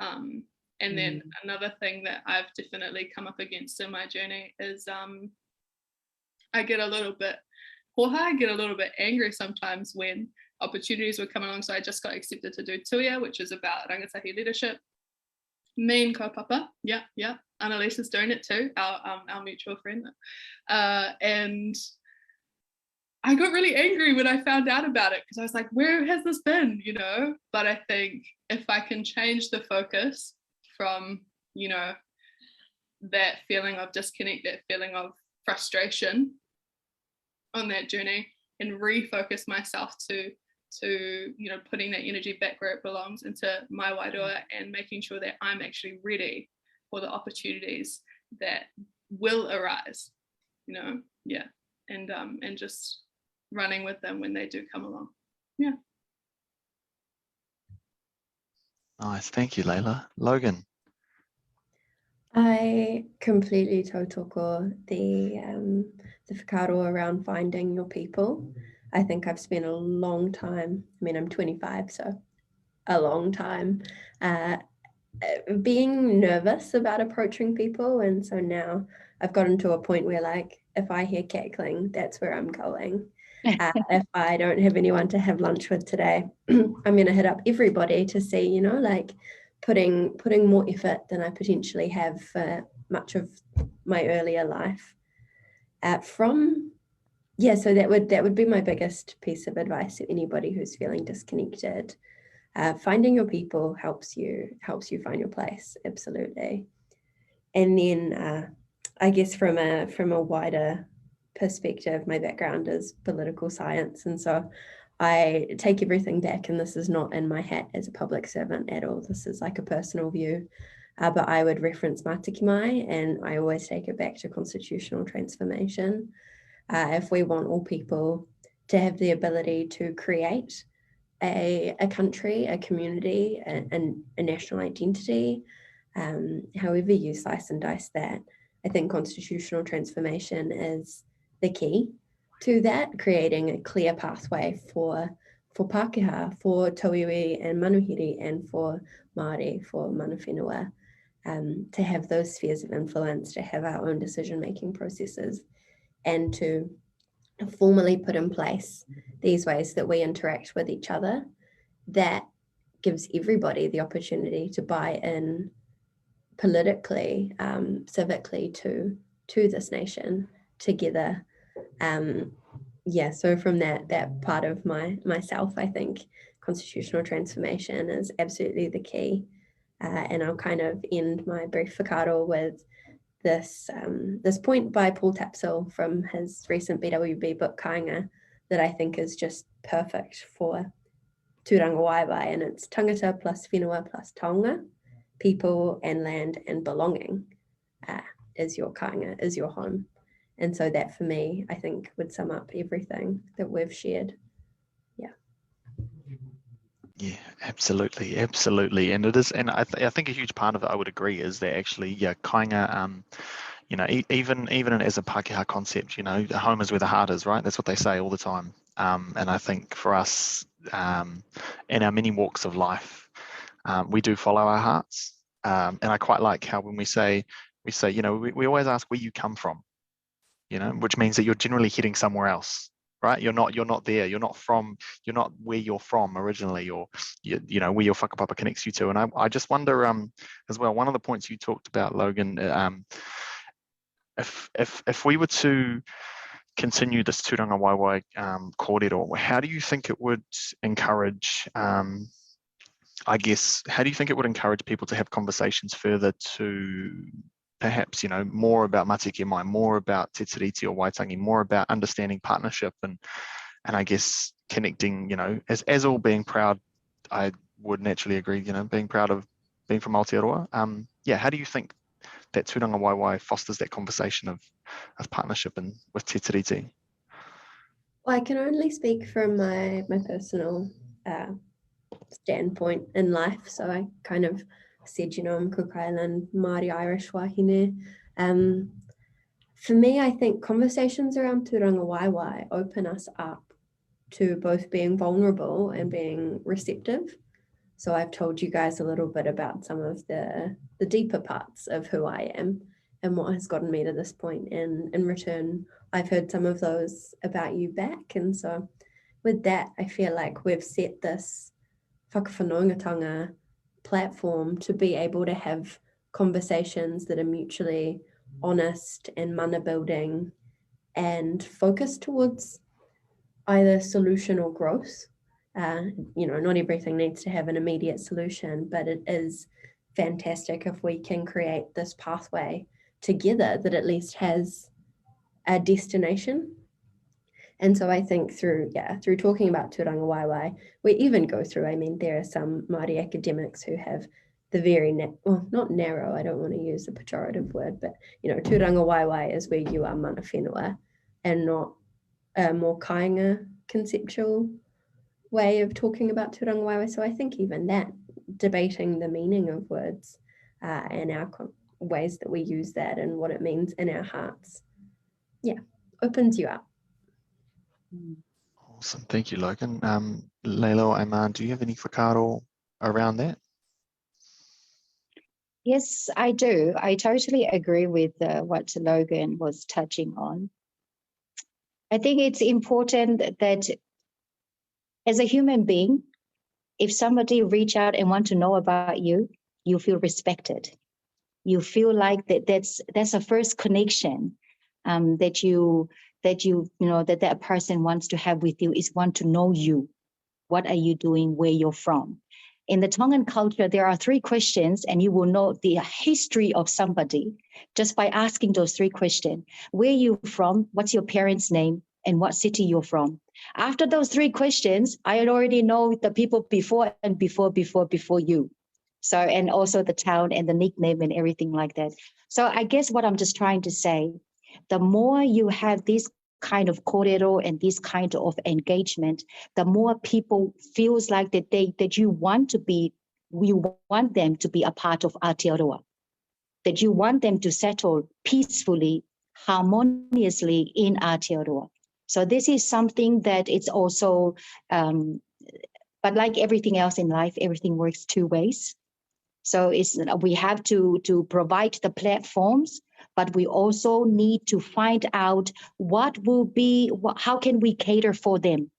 And then another thing that I've definitely come up against in my journey is I get a little bit angry sometimes when opportunities would come along. So I just got accepted to do tuia, which is about rangatahi leadership. Me and kaupapa, yeah. Annalise is doing it too, our mutual friend. And I got really angry when I found out about it because I was like, where has this been, But I think if I can change the focus from, that feeling of disconnect, that feeling of frustration on that journey, and refocus myself to putting that energy back where it belongs into my wairua and making sure that I'm actually ready for the opportunities that will arise, and just running with them when they do come along. Yeah. Nice, thank you, Leila. Logan. I completely tautoko the whakaaro around finding your people. I think I've spent a long time, I'm 25, so a long time, being nervous about approaching people. And so now I've gotten to a point where, like, if I hear cackling, that's where I'm going. If I don't have anyone to have lunch with today, I'm going to hit up everybody to see, putting more effort than I potentially have for much of my earlier life. So that would be my biggest piece of advice to anybody who's feeling disconnected. Finding your people helps you find your place, absolutely. And then I guess from a wider perspective, my background is political science, and so I take everything back, and this is not in my hat as a public servant at all. This is like a personal view, but I would reference Mātiki Mai, and I always take it back to constitutional transformation. If we want all people to have the ability to create a country, a community, a national identity, however you slice and dice that, I think constitutional transformation is the key to that, creating a clear pathway for Pākehā, for Tauiwi and Manuhiri, and for Māori, for mana whenua, to have those spheres of influence, to have our own decision-making processes, and to formally put in place these ways that we interact with each other that gives everybody the opportunity to buy in politically, civically to this nation together. So from that part of myself, I think constitutional transformation is absolutely the key. And I'll kind of end my brief whakaaro with this point by Paul Tapsell from his recent BWB book, Kāinga, that I think is just perfect for Tūrangawaewae, and it's tangata plus whenua plus taonga, people and land and belonging is your kāinga, is your home. And so that for me, I think would sum up everything that we've shared. Yeah, absolutely. And it is, and I think a huge part of it, I would agree, is that actually, kāinga, even as a Pākehā concept, home is where the heart is, right? That's what they say all the time. And I think for us, in our many walks of life, we do follow our hearts. And I quite like how when we say, we always ask where you come from, which means that you're generally heading somewhere else, right? You're not there. You're not where you're from originally, or where your whakapapa connects you to. And I just wonder as well, one of the points you talked about, Logan, if we were to continue this Tūrangawaewae kōrero, how do you think it would encourage, how do you think it would encourage people to have conversations further to perhaps, more about matike mai, more about te tiriti or waitangi, more about understanding partnership and I guess connecting, as all being proud, I would naturally agree, being proud of being from Aotearoa. How do you think that Tūrangawaewae fosters that conversation of partnership and with te tiriti? Well, I can only speak from my personal standpoint in life. So I kind of said, I'm Cook Island, Māori Irish wahine. For me, I think conversations around Tūrangawaewae open us up to both being vulnerable and being receptive. So I've told you guys a little bit about some of the deeper parts of who I am and what has gotten me to this point. And in return, I've heard some of those about you back. And so with that, I feel like we've set this whakawhanaungatanga platform to be able to have conversations that are mutually honest and mana building and focused towards either solution or growth. Not everything needs to have an immediate solution, but it is fantastic if we can create this pathway together that at least has a destination. And so I think through talking about Tūrangawaewae, we even go through, there are some Māori academics who have the very, not narrow, I don't want to use a pejorative word, but, Tūrangawaewae is where you are mana whenua and not a more kāinga conceptual way of talking about Tūrangawaewae. So I think even that, debating the meaning of words and our ways that we use that and what it means in our hearts, opens you up. Awesome, thank you, Logan. Leila or Eimaan, do you have any whakaaro around that? Yes, I do. I totally agree with what Logan was touching on. I think it's important that as a human being, if somebody reach out and want to know about you, you feel respected. You feel like that's a first connection that person wants to have with you, is want to know you. What are you doing? Where you're from? In the Tongan culture, there are 3 questions, and you will know the history of somebody just by asking those 3 questions. Where are you from? What's your parents' name? and what city you're from. After those 3 questions, I already know the people before and before you. So, and also the town and the nickname and everything like that. So I guess what I'm just trying to say, the more you have this kind of kōrero and this kind of engagement, the more people feels like that you want them to be a part of Aotearoa, that you want them to settle peacefully, harmoniously in Aotearoa. So this is something that it's also, but like everything else in life, everything works 2 ways. So we have to provide the platforms, but we also need to find out how can we cater for them?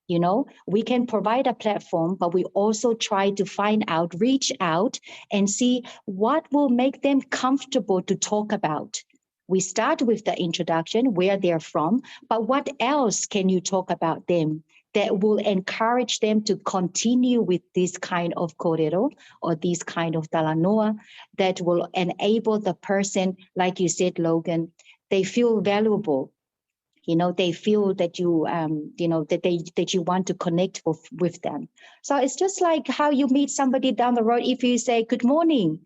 You know, we can provide a platform, but we also try to reach out and see what will make them comfortable to talk about. We start with the introduction, where they're from, but what else can you talk about them that will encourage them to continue with this kind of kōrero or this kind of talanoa that will enable the person, like you said, Logan, they feel valuable. You know, they feel that you, that you want to connect with them. So it's just like how you meet somebody down the road. If you say, good morning,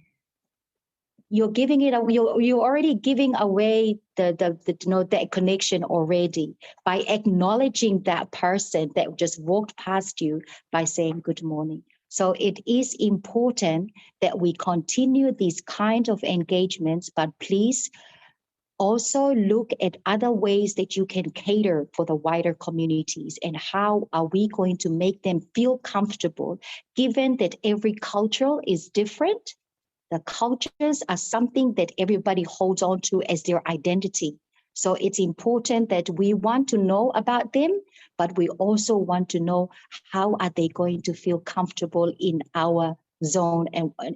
you're already giving away the connection already by acknowledging that person that just walked past you by saying good morning. So it is important that we continue these kind of engagements, but please also look at other ways that you can cater for the wider communities, and how are we going to make them feel comfortable, given that every culture is different. The cultures are something that everybody holds on to as their identity. So it's important that we want to know about them, but we also want to know how are they going to feel comfortable in our zone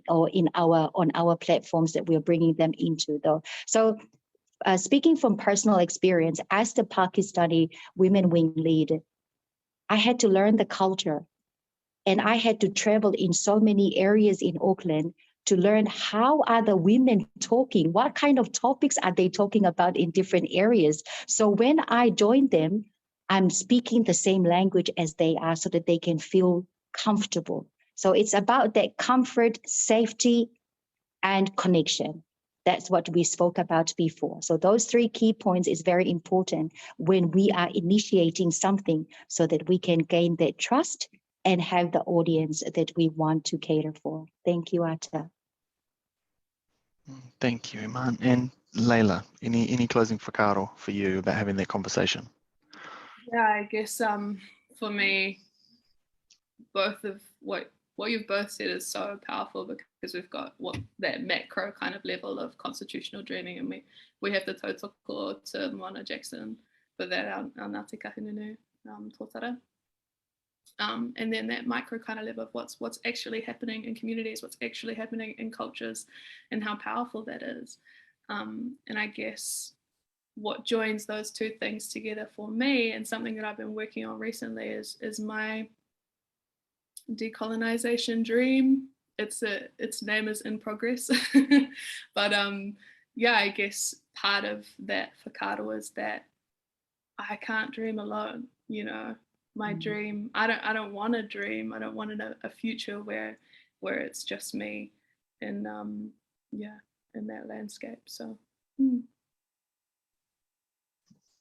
or on our platforms that we're bringing them into, though. So speaking from personal experience, as the Pakistani Women Wing lead, I had to learn the culture, and I had to travel in so many areas in Auckland to learn how are the women talking, what kind of topics are they talking about in different areas. So when I join them, I'm speaking the same language as they are so that they can feel comfortable. So it's about that comfort, safety, and connection. That's what we spoke about before. So those 3 key points is very important when we are initiating something, so that we can gain that trust and have the audience that we want to cater for. Thank you, Ata. Thank you, Eimaan. And Leila, any closing whakaaro for you about having that conversation? Yeah, I guess for me, both of what you've both said is so powerful, because we've got that macro kind of level of constitutional dreaming, and we have the tautoko to Moana Jackson for that, our Ngāti Kahungunu tōtara. And then that micro kind of level of what's actually happening in communities, what's actually happening in cultures, and how powerful that is. And I guess what joins those 2 things together for me, and something that I've been working on recently, is my decolonization dream. Its name is in progress. But yeah, I guess part of that whakaaro is that I can't dream alone, you know. My dream, I don't want to dream. I don't want a future where it's just me, and in that landscape. So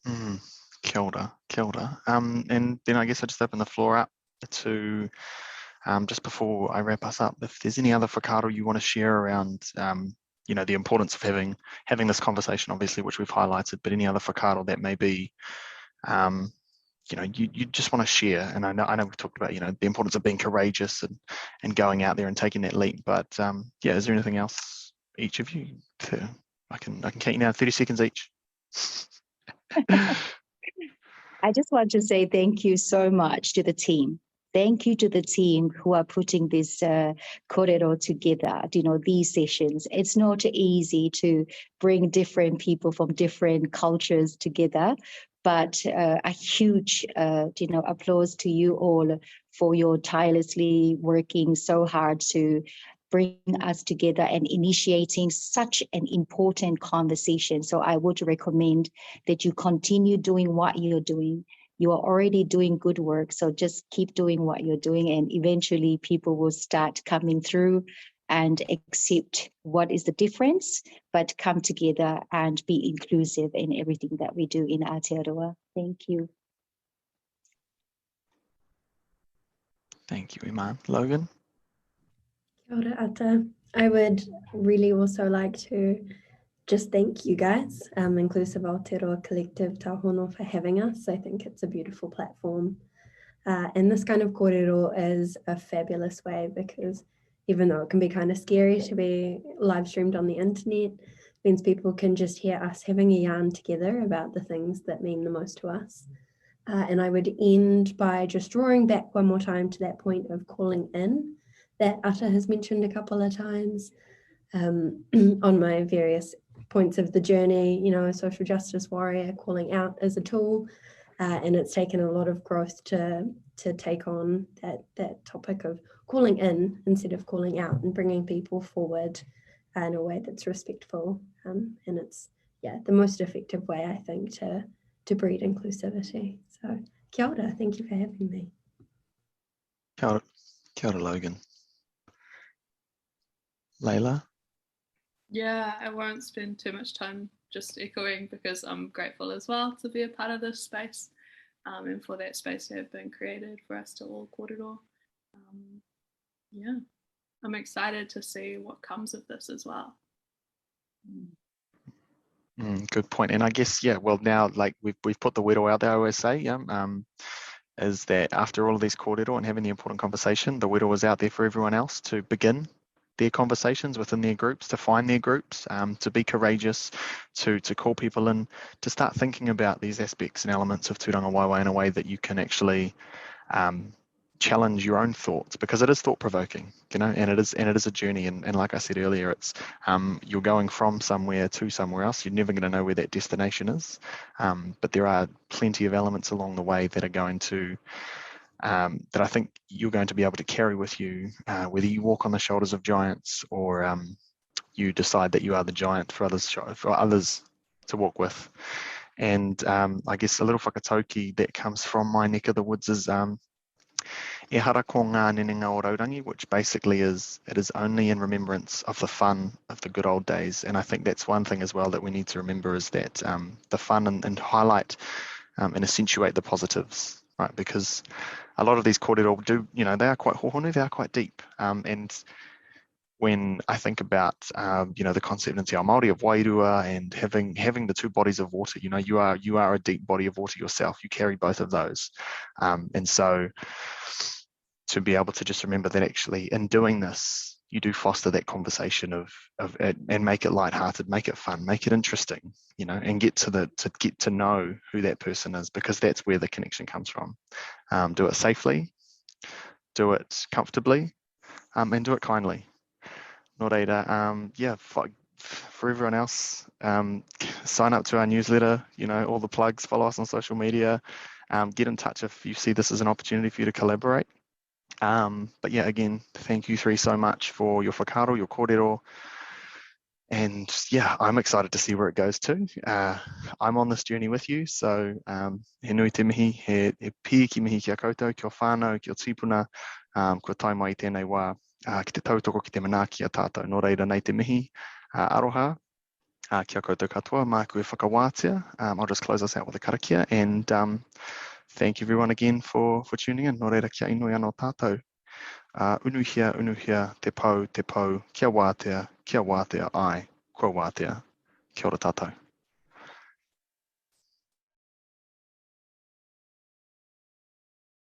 Kia ora, kia ora. And then I guess I just open the floor up to just before I wrap us up, if there's any other whakaaro you want to share around the importance of having this conversation, obviously, which we've highlighted, but any other whakaaro that may be you just want to share. And I know we've talked about, the importance of being courageous and going out there and taking that leap. But is there anything else, each of you? I can count you now, 30 seconds each. I just want to say thank you so much to the team. Thank you to the team who are putting this kōrero together, these sessions. It's not easy to bring different people from different cultures together, but a huge, applause to you all for your tirelessly working so hard to bring us together and initiating such an important conversation. So I would recommend that you continue doing what you're doing. You are already doing good work, so just keep doing what you're doing, and eventually people will start coming through and accept what is the difference, but come together and be inclusive in everything that we do in Aotearoa. Thank you. Thank you, Eimaan. Logan? Kia ora, Ata. I would really also like to just thank you guys, Inclusive Aotearoa Collective Tahono, for having us. I think it's a beautiful platform. And this kind of kōrero is a fabulous way, because even though it can be kind of scary to be live streamed on the internet, it means people can just hear us having a yarn together about the things that mean the most to us. And I would end by just drawing back one more time to that point of calling in that Ata has mentioned a couple of times on my various points of the journey, you know, a social justice warrior, calling out as a tool. And it's taken a lot of growth to take on that topic of calling in instead of calling out, and bringing people forward in a way that's respectful. And it's, yeah, the most effective way, I think, to breed inclusivity. So kia ora, thank you for having me. Kia ora, Logan. Leila? Yeah, I won't spend too much time just echoing, because I'm grateful as well to be a part of this space, and for that space to have been created for us to all kōrero. Yeah, I'm excited to see what comes of this as well. Good point. And I guess, yeah, well, now, like, we've put the wero out there, I always say, yeah, is that after all of these kōrero and having the important conversation, the wero is out there for everyone else to begin their conversations within their groups, to find their groups, to be courageous, to call people in, to start thinking about these aspects and elements of tūrangawaewae in a way that you can actually challenge your own thoughts, because it is thought-provoking, you know, and it is a journey. And like I said earlier, it's you're going from somewhere to somewhere else. You're never going to know where that destination is, but there are plenty of elements along the way that are going to that I think you're going to be able to carry with you, whether you walk on the shoulders of giants or you decide that you are the giant for others to walk with. And I guess a little whakatauki that comes from my neck of the woods is e hara ko ngā nenenga o Raurangi, which basically is, it is only in remembrance of the fun of the good old days. And I think that's one thing as well that we need to remember, is that the fun and highlight and accentuate the positives. Right, because a lot of these kōrero do, you know, they are quite hohonu, they are quite deep. And when I think about, you know, the concept in Te Ao Māori of wairua and having the two bodies of water, you know, you are a deep body of water yourself. You carry both of those. And so to be able to just remember that actually in doing this, you do foster that conversation of and make it lighthearted, make it fun, make it interesting, you know, and get to know who that person is, because that's where the connection comes from. Do it safely, do it comfortably, and do it kindly. Nō reira, yeah, for everyone else, sign up to our newsletter, you know, all the plugs, follow us on social media, get in touch if you see this as an opportunity for you to collaborate. But yeah, again, thank you three so much for your whakaaro, your kōrero. And yeah, I'm excited to see where it goes to. I'm on this journey with you, so he nui te mihi, he pia ki mihi kia koutou, kia whānau, kia tīpuna, kua tai mai tēnei wā, ki te tautoko ki te manaaki a tātou. Nō reira nei te mihi, aroha, kia koutou katoa, mā koe whakawātia. I'll just close us out with a karakia, and thank you everyone again for tuning in. Nō reira kia inui anō tātou. Unuhia, te pau, kia wātea ai, kua wātea. Kia ora tātou.